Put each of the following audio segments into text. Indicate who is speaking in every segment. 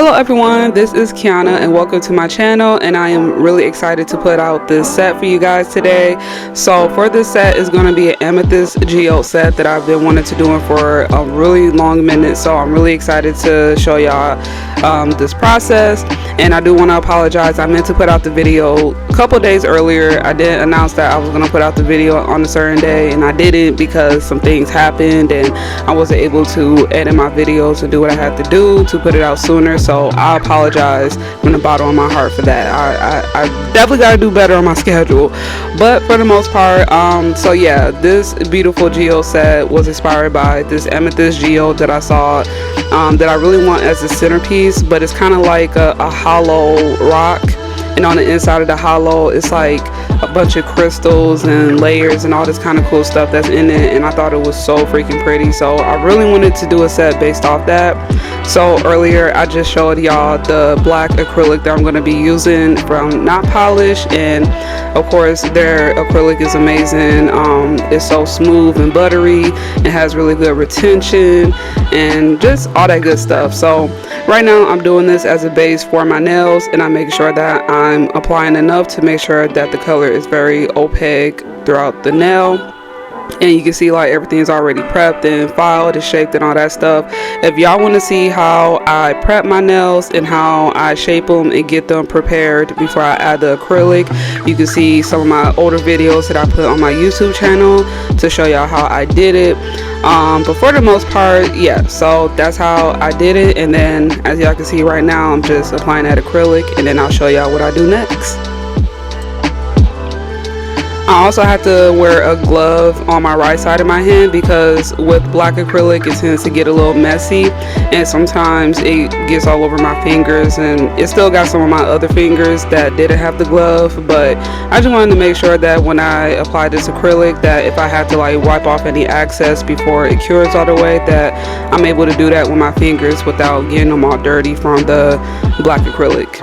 Speaker 1: Hello everyone, this is Kiana and welcome to my channel, and I am really excited to put out this set for you guys today. So for this set is going to be an Amethyst Geode set that I've been wanting to do for a really long minute, so I'm really excited to show y'all this process. And I do want to apologize, I meant to put out the video a couple days earlier. I did announce that I was going to put out the video on a certain day, and I didn't because some things happened and I wasn't able to edit my videos and do what I had to do to put it out sooner. So I apologize from the bottom of my heart for that. I definitely got to do better on my schedule, but for the most part, so yeah, this beautiful geode set was inspired by this Amethyst Geode that I saw, that I really want as a centerpiece, but it's kind of like a hollow rock, and on the inside of the hollow it's like a bunch of crystals and layers and all this kind of cool stuff that's in it, and I thought it was so freaking pretty. So I really wanted to do a set based off that. So earlier I just showed y'all the black acrylic that I'm going to be using from Not Polish, and of course their acrylic is amazing. It's so smooth and buttery, it has really good retention and just all that good stuff. So right now I'm doing this as a base for my nails, and I'm making sure that I'm applying enough to make sure that the color is very opaque throughout the nail. And you can see like everything's already prepped and filed and shaped and all that stuff. If y'all want to see how I prep my nails and how I shape them and get them prepared before I add the acrylic, you can see some of my older videos that I put on my YouTube channel to show y'all how I did it. But for the most part, yeah, so that's how I did it. And then as y'all can see right now, I'm just applying that acrylic, and then I'll show y'all what I do next. I also have to wear a glove on my right side of my hand because with black acrylic it tends to get a little messy, and sometimes it gets all over my fingers, and it still got some of my other fingers that didn't have the glove. But I just wanted to make sure that when I apply this acrylic, that if I have to like wipe off any excess before it cures all the way, that I'm able to do that with my fingers without getting them all dirty from the black acrylic.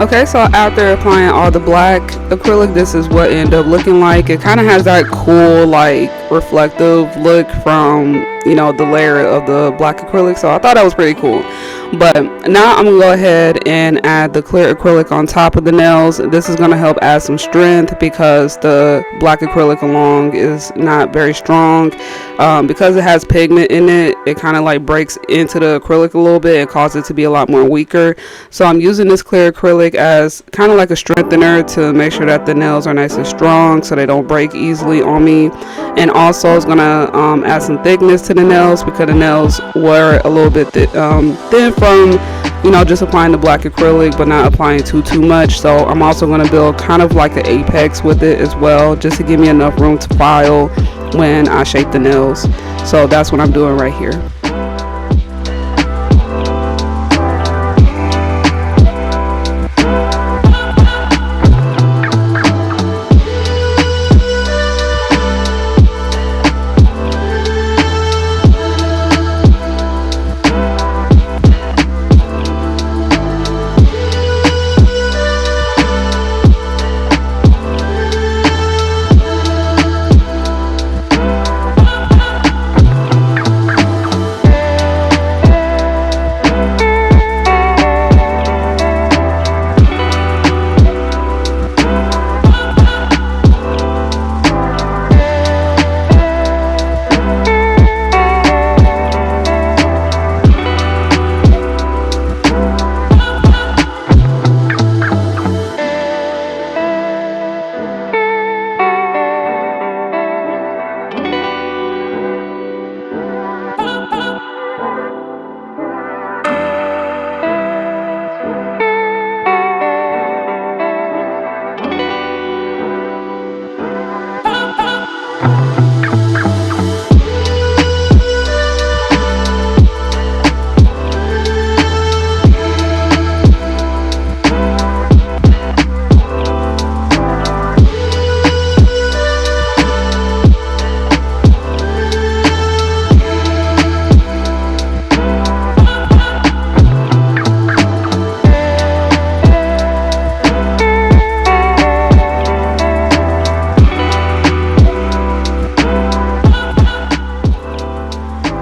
Speaker 1: Okay, so after applying all the black acrylic, this is what it ended up looking like. It kind of has that cool, like, reflective look from, you know, the layer of the black acrylic. So I thought that was pretty cool. But now I'm going to go ahead and add the clear acrylic on top of the nails. This is going to help add some strength because the black acrylic alone is not very strong. Because it has pigment in it, it kind of like breaks into the acrylic a little bit and causes it to be a lot more weaker. So I'm using this clear acrylic as kind of like a strengthener to make sure that the nails are nice and strong so they don't break easily on me. And also it's going to add some thickness to the nails because the nails were a little bit thin from, you know, just applying the black acrylic but not applying too much. So I'm also going to build kind of like an apex with it as well, just to give me enough room to file when I shape the nails. So that's what I'm doing right here.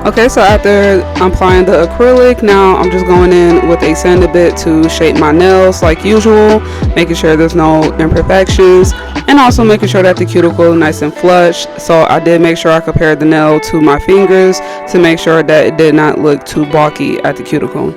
Speaker 1: Okay, so after applying the acrylic, now I'm just going in with a sanded bit to shape my nails like usual, making sure there's no imperfections, and also making sure that the cuticle is nice and flush. So I did make sure I compared the nail to my fingers to make sure that it did not look too bulky at the cuticle.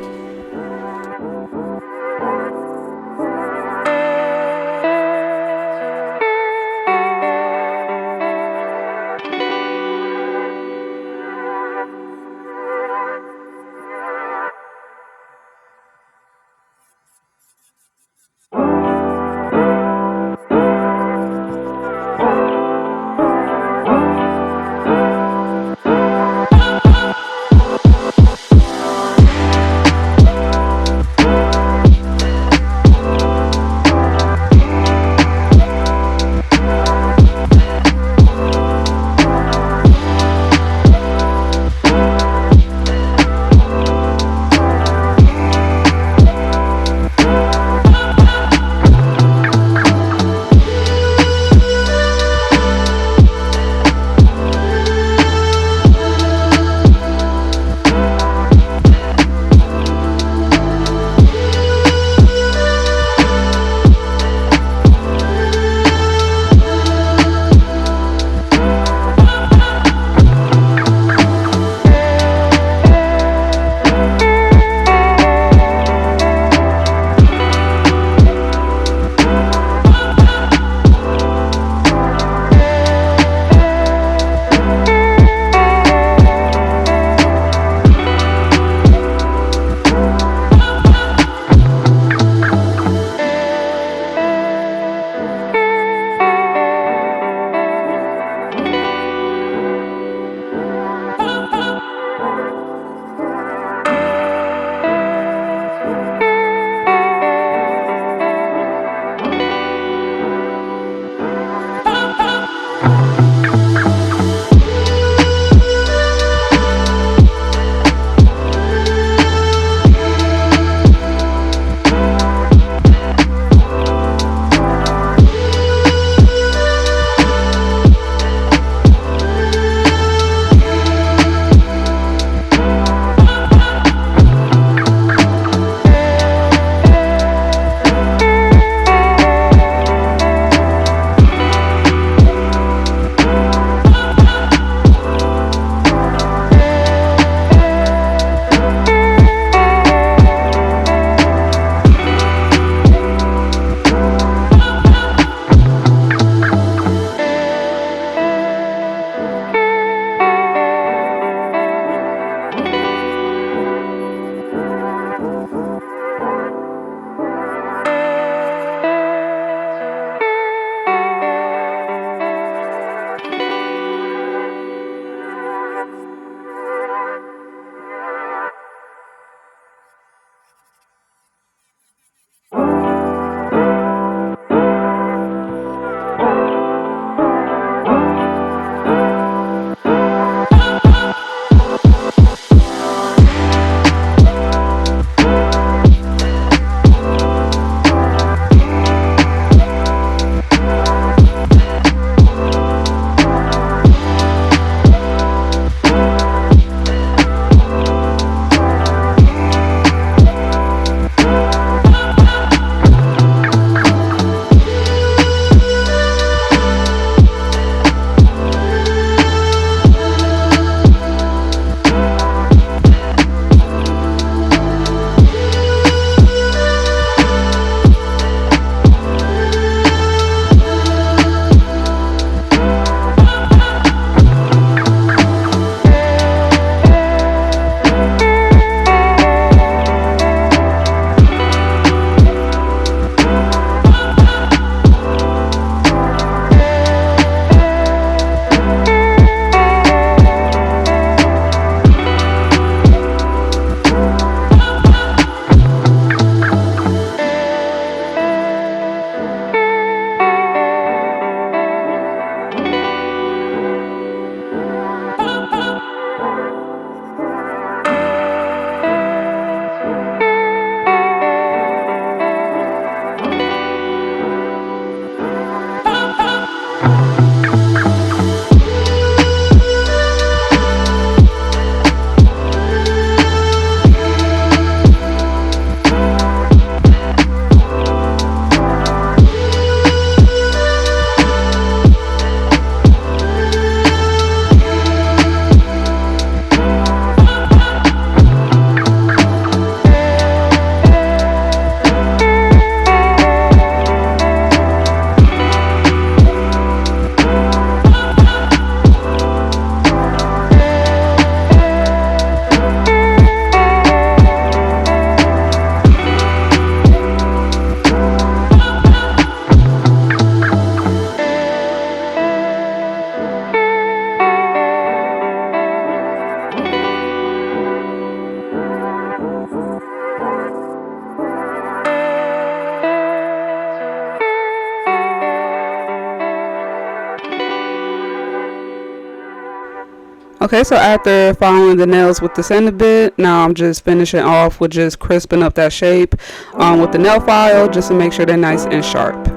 Speaker 1: Okay, so after following the nails with the sand a bit, now I'm just finishing off with just crisping up that shape with the nail file just to make sure they're nice and sharp.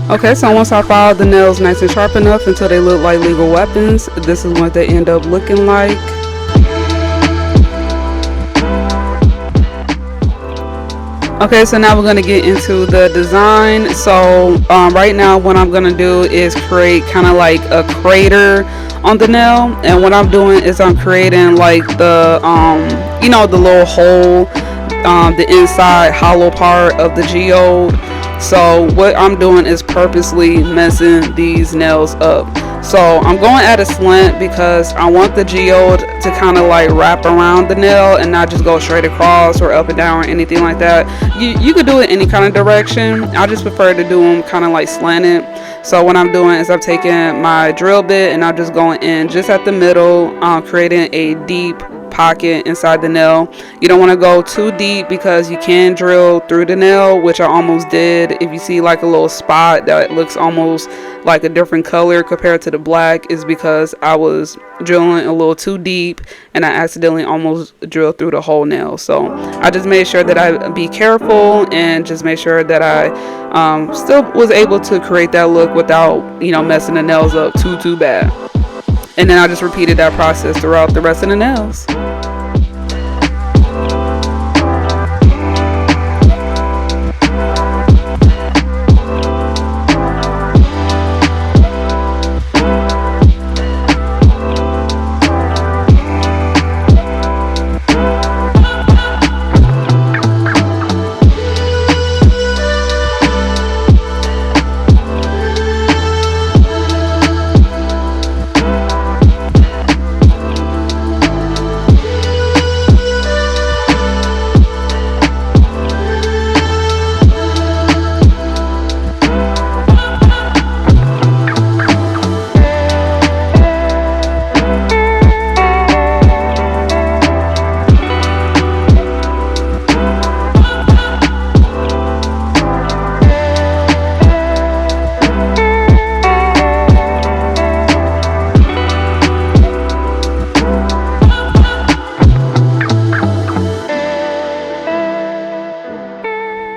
Speaker 1: Okay, so once I filed the nails nice and sharp enough until they look like legal weapons, this is what they end up looking like. Okay, so now we're going to get into the design. So right now what I'm going to do is create kind of like a crater on the nail, and what I'm doing is I'm creating like the you know, the little hole, the inside hollow part of the geode. So what I'm doing is purposely messing these nails up. So I'm going at a slant because I want the geode to kind of like wrap around the nail and not just go straight across or up and down or anything like that. You could do it any kind of direction. I just prefer to do them kind of like slanted. So what I'm doing is I'm taking my drill bit and I'm just going in just at the middle, creating a deep pocket inside the nail. You don't want to go too deep because you can drill through the nail, which I almost did. If you see like a little spot that looks almost like a different color compared to the black, is because I was drilling a little too deep and I accidentally almost drilled through the whole nail. So I just made sure that I be careful and just made sure that I still was able to create that look without, you know, messing the nails up too bad. And then I just repeated that process throughout the rest of the nails.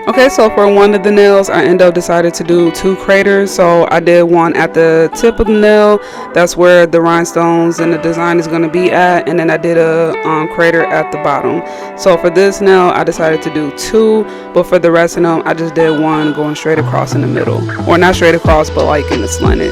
Speaker 1: Okay, so for one of the nails, I ended up decided to do two craters. So I did one at the tip of the nail. That's where the rhinestones and the design is going to be at. And then I did a crater at the bottom. So for this nail, I decided to do two. But for the rest of them, I just did one going straight across in the middle. Or not straight across, but like in the slanted.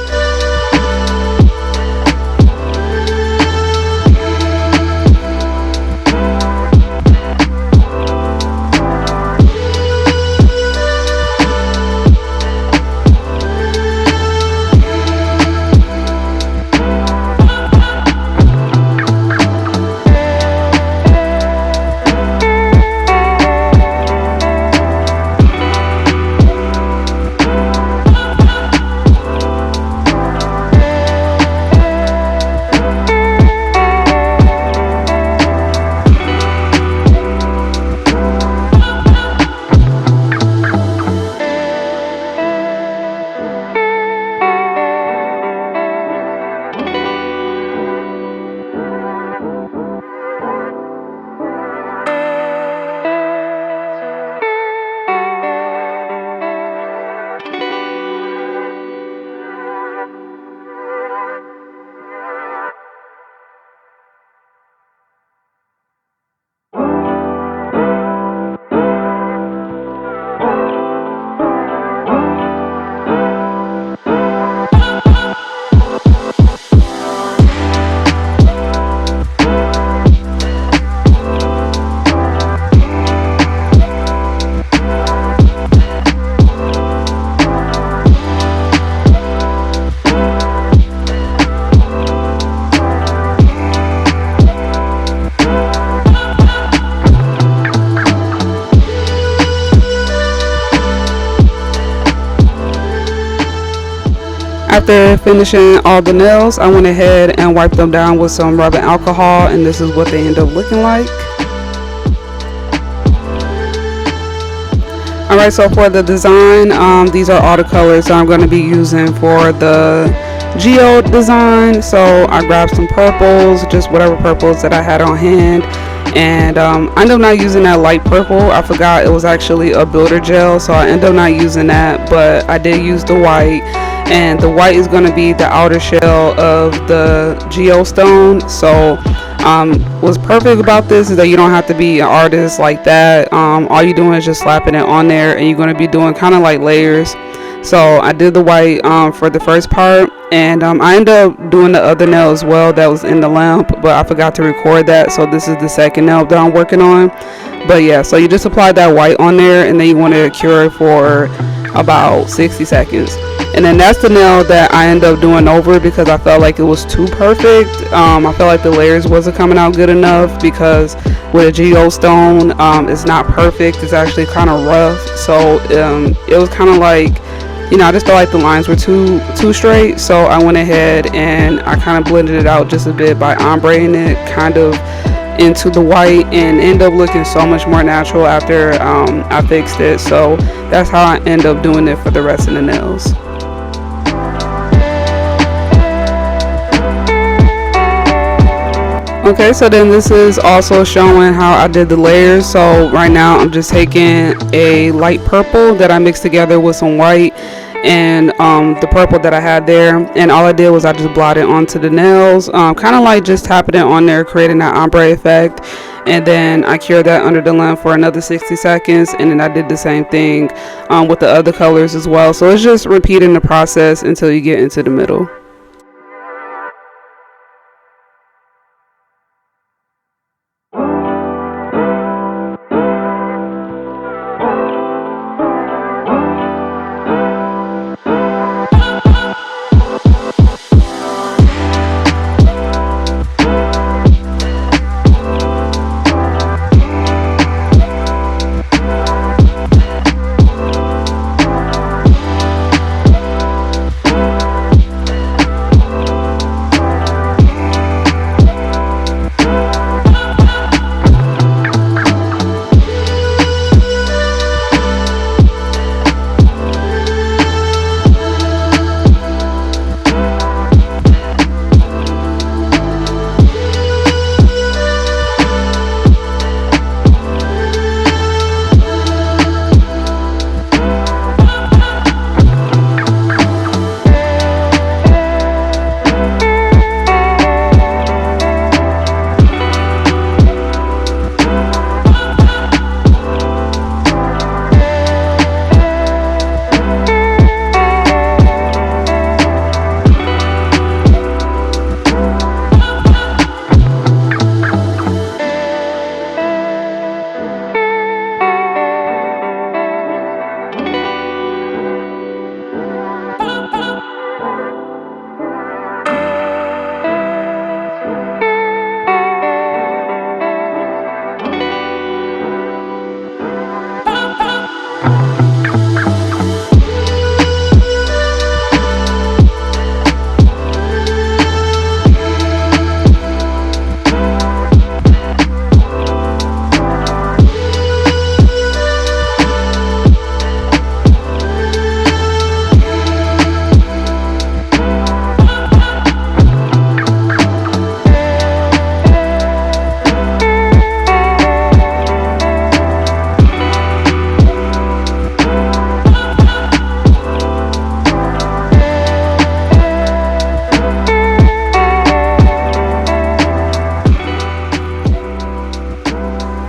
Speaker 1: After finishing all the nails, I went ahead and wiped them down with some rubbing alcohol, and this is what they end up looking like. Alright, so for the design, these are all the colors that I'm going to be using for the geode design. So I grabbed some purples, just whatever purples that I had on hand, and I ended up not using that light purple. I forgot it was actually a builder gel, so I ended up not using that, but I did use the white, and the white is going to be the outer shell of the geostone. So what's perfect about this is that you don't have to be an artist like that. All you're doing is just slapping it on there, and you're going to be doing kind of like layers. So I did the white for the first part, and I ended up doing the other nail as well that was in the lamp, but I forgot to record that, so this is the second nail that I'm working on. But yeah, so you just apply that white on there, and then you want to cure it for about 60 seconds. And then that's the nail that I ended up doing over because I felt like it was too perfect. I felt like the layers wasn't coming out good enough, because with a geostone, it's not perfect. It's actually kind of rough. So it was kind of like, you know, I just felt like the lines were too straight. So I went ahead and I kind of blended it out just a bit by ombreing it kind of into the white, and ended up looking so much more natural after I fixed it. So that's how I end up doing it for the rest of the nails. Okay, so then this is also showing how I did the layers. So right now I'm just taking a light purple that I mixed together with some white and the purple that I had there, and all I did was I just blotted onto the nails, kind of like just tapping it on there, creating that ombre effect. And then I cured that under the lamp for another 60 seconds, and then I did the same thing with the other colors as well. So it's just repeating the process until you get into the middle.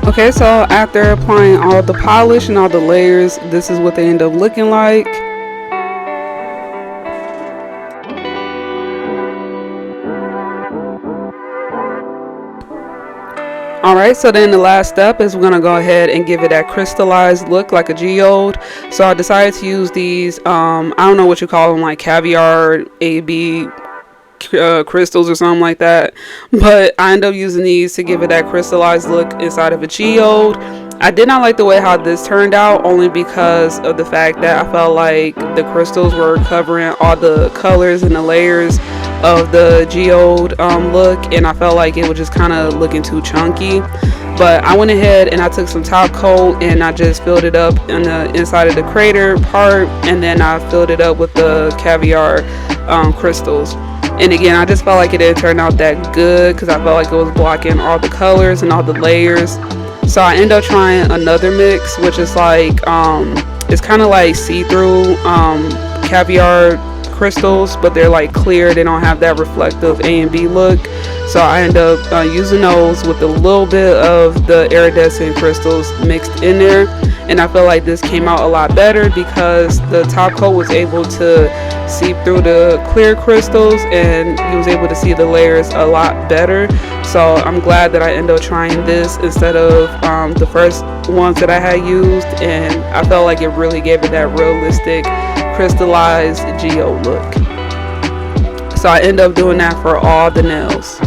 Speaker 1: Okay, so after applying all the polish and all the layers, this is what they end up looking like. Alright, so then the last step is we're going to go ahead and give it that crystallized look like a geode. So I decided to use these, I don't know what you call them, like caviar AB crystals or something like that, but I end up using these to give it that crystallized look inside of a geode. I did not like the way how this turned out, only because of the fact that I felt like the crystals were covering all the colors and the layers of the geode look, and I felt like it was just kind of looking too chunky. But I went ahead and I took some top coat and I just filled it up in the inside of the crater part, and then I filled it up with the caviar crystals. And again, I just felt like it didn't turn out that good because I felt like it was blocking all the colors and all the layers. So I ended up trying another mix, which is like it's kind of like see-through caviar crystals, but they're like clear. They don't have that reflective A and B look. So I ended up using those with a little bit of the iridescent crystals mixed in there, and I feel like this came out a lot better because the top coat was able to seep through the clear crystals and you was able to see the layers a lot better. So I'm glad that I ended up trying this instead of the first ones that I had used, and I felt like it really gave it that realistic crystallized geode look. So I ended up doing that for all the nails.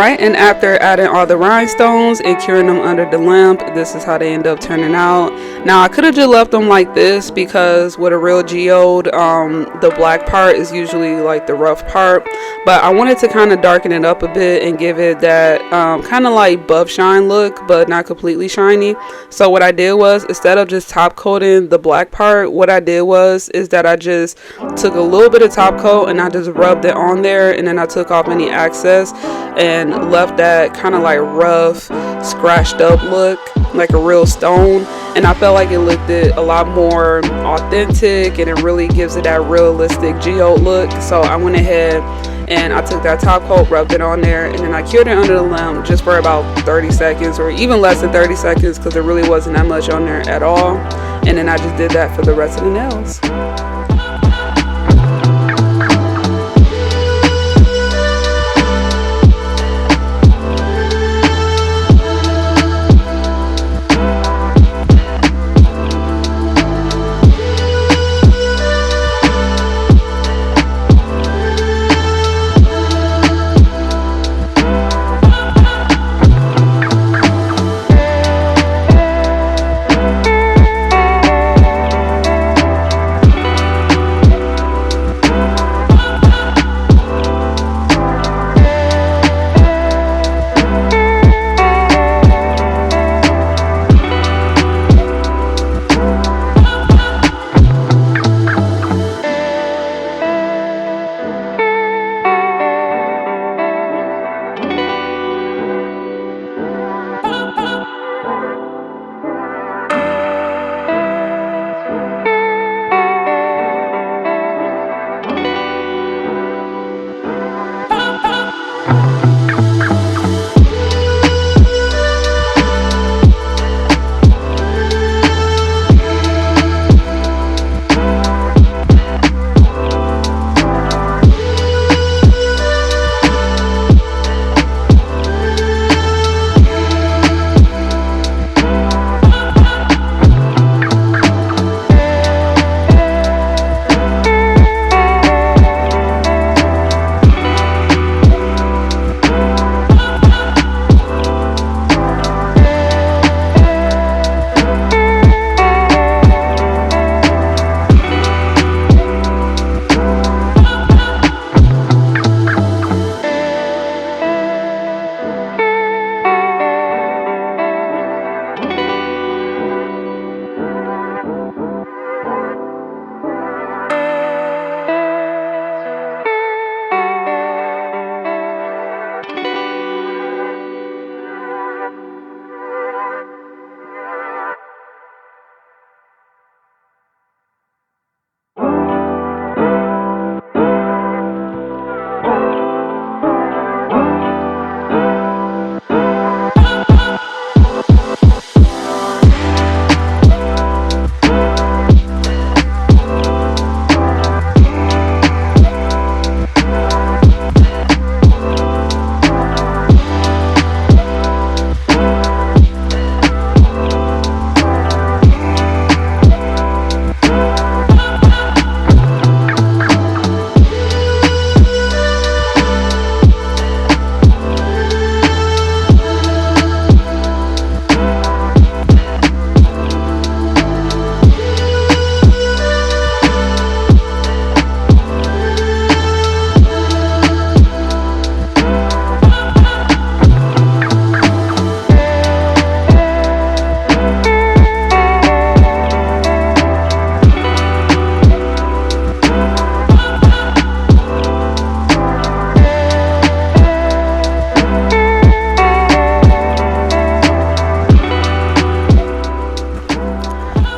Speaker 1: Alright, and after adding all the rhinestones and curing them under the lamp, this is how they end up turning out. Now I could have just left them like this, because with a real geode, the black part is usually like the rough part, but I wanted to kind of darken it up a bit and give it that kind of like buff shine look, but not completely shiny. So what I did was, instead of just top coating the black part, what I did was is that I just took a little bit of top coat and I just rubbed it on there, and then I took off any excess and left that kind of like rough, scratched up look, like a real stone. And I felt like it looked a lot more authentic, and it really gives it that realistic geode look. So I went ahead and I took that top coat, rubbed it on there, and then I cured it under the lamp just for about 30 seconds, or even less than 30 seconds, because there really wasn't that much on there at all. And then I just did that for the rest of the nails.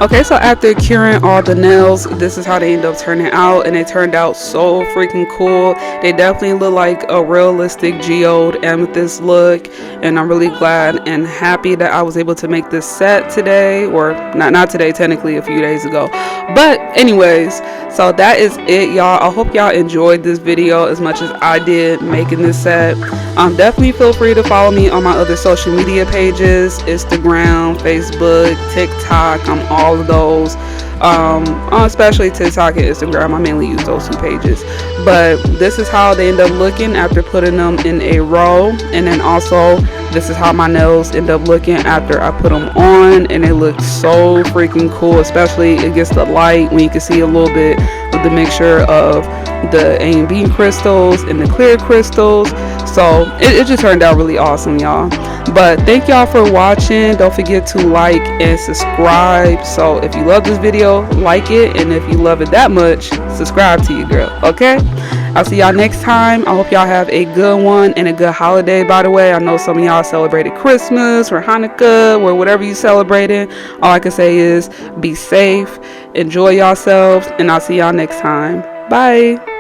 Speaker 1: Okay, so after curing all the nails, this is how they end up turning out, and they turned out so freaking cool. They definitely look like a realistic geode amethyst look, and I'm really glad and happy that I was able to make this set today, or not today, technically a few days ago. But anyways, so that is it, y'all. I hope y'all enjoyed this video as much as I did making this set. Definitely feel free to follow me on my other social media pages, Instagram, Facebook, TikTok. I'm all all of those, especially TikTok and Instagram. I mainly use those 2 pages. But this is how they end up looking after putting them in a row. And then also this is how my nails end up looking after I put them on, and it looks so freaking cool, especially against the light when you can see a little bit of the mixture of the A and B crystals and the clear crystals. So it just turned out really awesome, y'all. But thank y'all for watching. Don't forget to like and subscribe. So if you love this video, like it, and if you love it that much, subscribe to your girl. Okay, I'll see y'all next time. I hope y'all have a good one and a good holiday. By the way, I know some of y'all celebrated Christmas or Hanukkah or whatever you celebrating. All I can say is be safe, enjoy yourselves, and I'll see y'all next time. Bye.